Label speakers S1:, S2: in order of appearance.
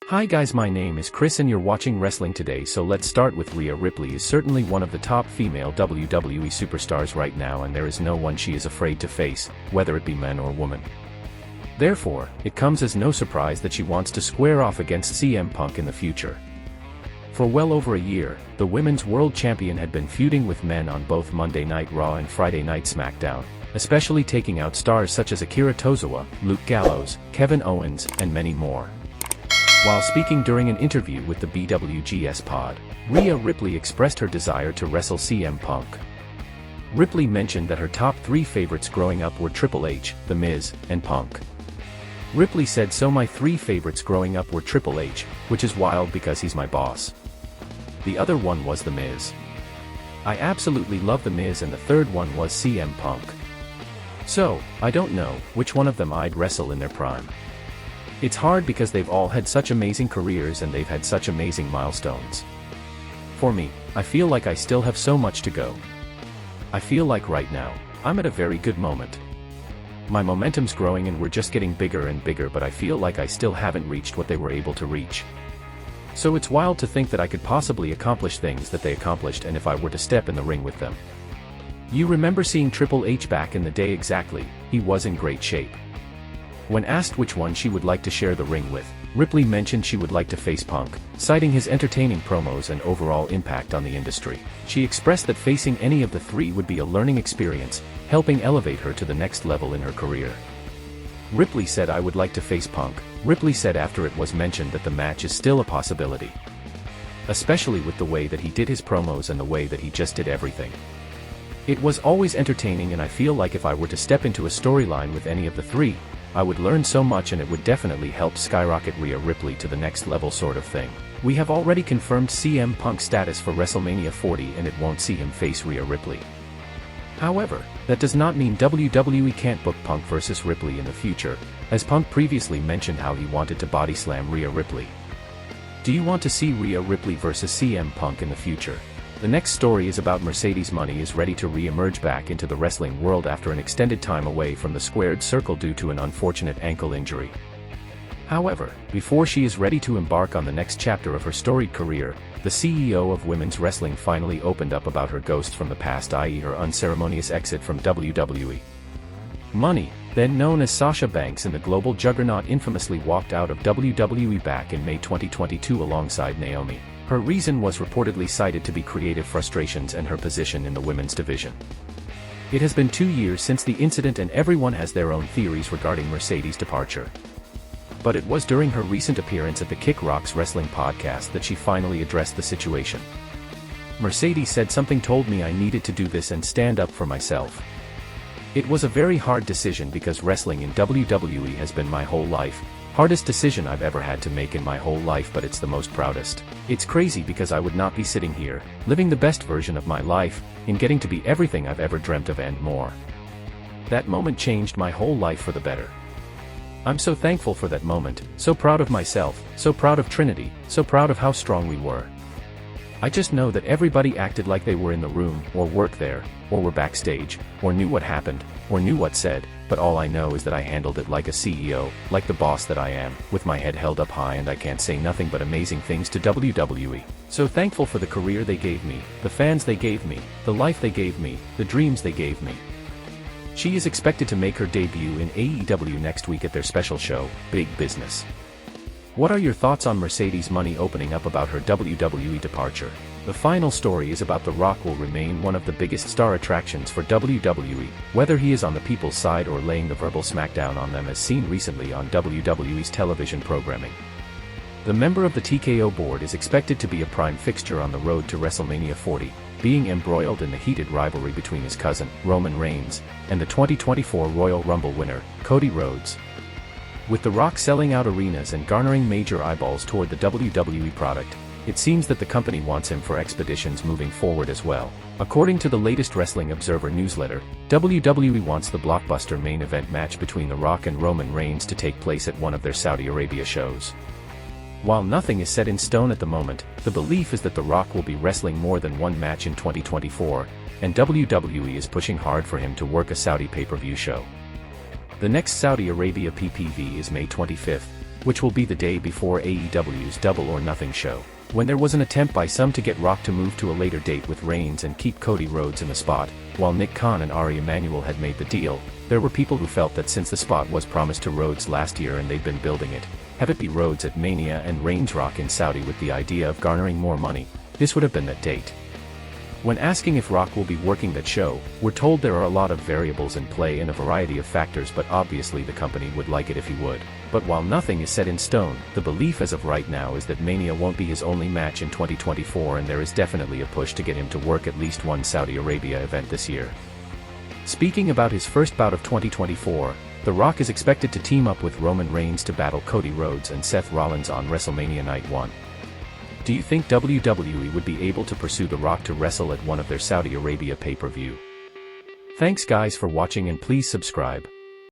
S1: Hi guys, my name is Chris and you're watching Wrestling Today. So let's start with Rhea Ripley is certainly one of the top female WWE superstars right now, and there is no one she is afraid to face, whether it be man or woman. Therefore, it comes as no surprise that she wants to square off against CM Punk in the future. For well over a year, the Women's World Champion had been feuding with men on both Monday Night Raw and Friday Night SmackDown, especially taking out stars such as Akira Tozawa, Luke Gallows, Kevin Owens, and many more. While speaking during an interview with the BWGS pod, Rhea Ripley expressed her desire to wrestle CM Punk. Ripley mentioned that her top 3 favorites growing up were Triple H, The Miz, and Punk. Ripley said, "So my 3 favorites growing up were Triple H, which is wild because he's my boss. The other one was The Miz. I absolutely love The Miz, and the third one was CM Punk. So, I don't know which one of them I'd wrestle in their prime. It's hard because they've all had such amazing careers and they've had such amazing milestones. For me, I feel like I still have so much to go. I feel like right now, I'm at a very good moment. My momentum's growing and we're just getting bigger and bigger, but I feel like I still haven't reached what they were able to reach. So it's wild to think that I could possibly accomplish things that they accomplished, and if I were to step in the ring with them." You remember seeing Triple H back in the day? Exactly, he was in great shape. When asked which one she would like to share the ring with, Ripley mentioned she would like to face Punk, citing his entertaining promos and overall impact on the industry. She expressed that facing any of the 3 would be a learning experience, helping elevate her to the next level in her career. Ripley said, "I would like to face Punk." Ripley said after it was mentioned that the match is still a possibility, especially with the way that he did his promos and the way that he just did everything. "It was always entertaining, and I feel like if I were to step into a storyline with any of the 3, I would learn so much, and it would definitely help skyrocket Rhea Ripley to the next level," sort of thing. We have already confirmed CM Punk's status for WrestleMania 40, and it won't see him face Rhea Ripley. However, that does not mean WWE can't book Punk versus Ripley in the future, as Punk previously mentioned how he wanted to body slam Rhea Ripley. Do you want to see Rhea Ripley versus CM Punk in the future? The next story is about Mercedes Moné is ready to re-emerge back into the wrestling world after an extended time away from the squared circle due to an unfortunate ankle injury. However, before she is ready to embark on the next chapter of her storied career, the CEO of women's wrestling finally opened up about her ghost from the past, i.e. her unceremonious exit from WWE. Moné, then known as Sasha Banks in the global juggernaut, infamously walked out of WWE back in May 2022 alongside Naomi. Her reason was reportedly cited to be creative frustrations and her position in the women's division. It has been 2 years since the incident, and everyone has their own theories regarding Mercedes' departure. But it was during her recent appearance at the Kick Rocks Wrestling podcast that she finally addressed the situation. Mercedes said, "Something told me I needed to do this and stand up for myself. It was a very hard decision because wrestling in WWE has been my whole life. Hardest decision I've ever had to make in my whole life, but it's the most proudest. It's crazy because I would not be sitting here, living the best version of my life, in getting to be everything I've ever dreamt of and more. That moment changed my whole life for the better. I'm so thankful for that moment, so proud of myself, so proud of Trinity, so proud of how strong we were. I just know that everybody acted like they were in the room, or worked there, or were backstage, or knew what happened, or knew what said, but all I know is that I handled it like a CEO, like the boss that I am, with my head held up high, and I can't say nothing but amazing things to WWE. So thankful for the career they gave me, the fans they gave me, the life they gave me, the dreams they gave me." She is expected to make her debut in AEW next week at their special show, Big Business. What are your thoughts on Mercedes Moné opening up about her WWE departure? The final story is about The Rock will remain one of the biggest star attractions for WWE, whether he is on the people's side or laying the verbal smackdown on them, as seen recently on WWE's television programming. The member of the TKO board is expected to be a prime fixture on the road to WrestleMania 40, being embroiled in the heated rivalry between his cousin, Roman Reigns, and the 2024 Royal Rumble winner, Cody Rhodes. With The Rock selling out arenas and garnering major eyeballs toward the WWE product, it seems that the company wants him for expeditions moving forward as well. According to the latest Wrestling Observer newsletter, WWE wants the blockbuster main event match between The Rock and Roman Reigns to take place at one of their Saudi Arabia shows. While nothing is set in stone at the moment, the belief is that The Rock will be wrestling more than one match in 2024, and WWE is pushing hard for him to work a Saudi pay-per-view show. The next Saudi Arabia PPV is May 25th, which will be the day before AEW's Double or Nothing show. When there was an attempt by some to get Rock to move to a later date with Reigns and keep Cody Rhodes in the spot, while Nick Khan and ArabiaWWE had made the deal, there were people who felt that since the spot was promised to Rhodes last year and they'd been building it, have it be Rhodes at Mania and Reigns Rock in Saudi with the idea of garnering more money, this would have been that date. When asking if Rock will be working that show, we're told there are a lot of variables in play and a variety of factors, but obviously the company would like it if he would. But while nothing is set in stone, the belief as of right now is that Mania won't be his only match in 2024, and there is definitely a push to get him to work at least one Saudi Arabia event this year. Speaking about his first bout of 2024, The Rock is expected to team up with Roman Reigns to battle Cody Rhodes and Seth Rollins on WrestleMania Night 1. Do you think WWE would be able to pursue The Rock to wrestle at one of their Saudi Arabia pay-per-view? Thanks guys for watching, and please subscribe.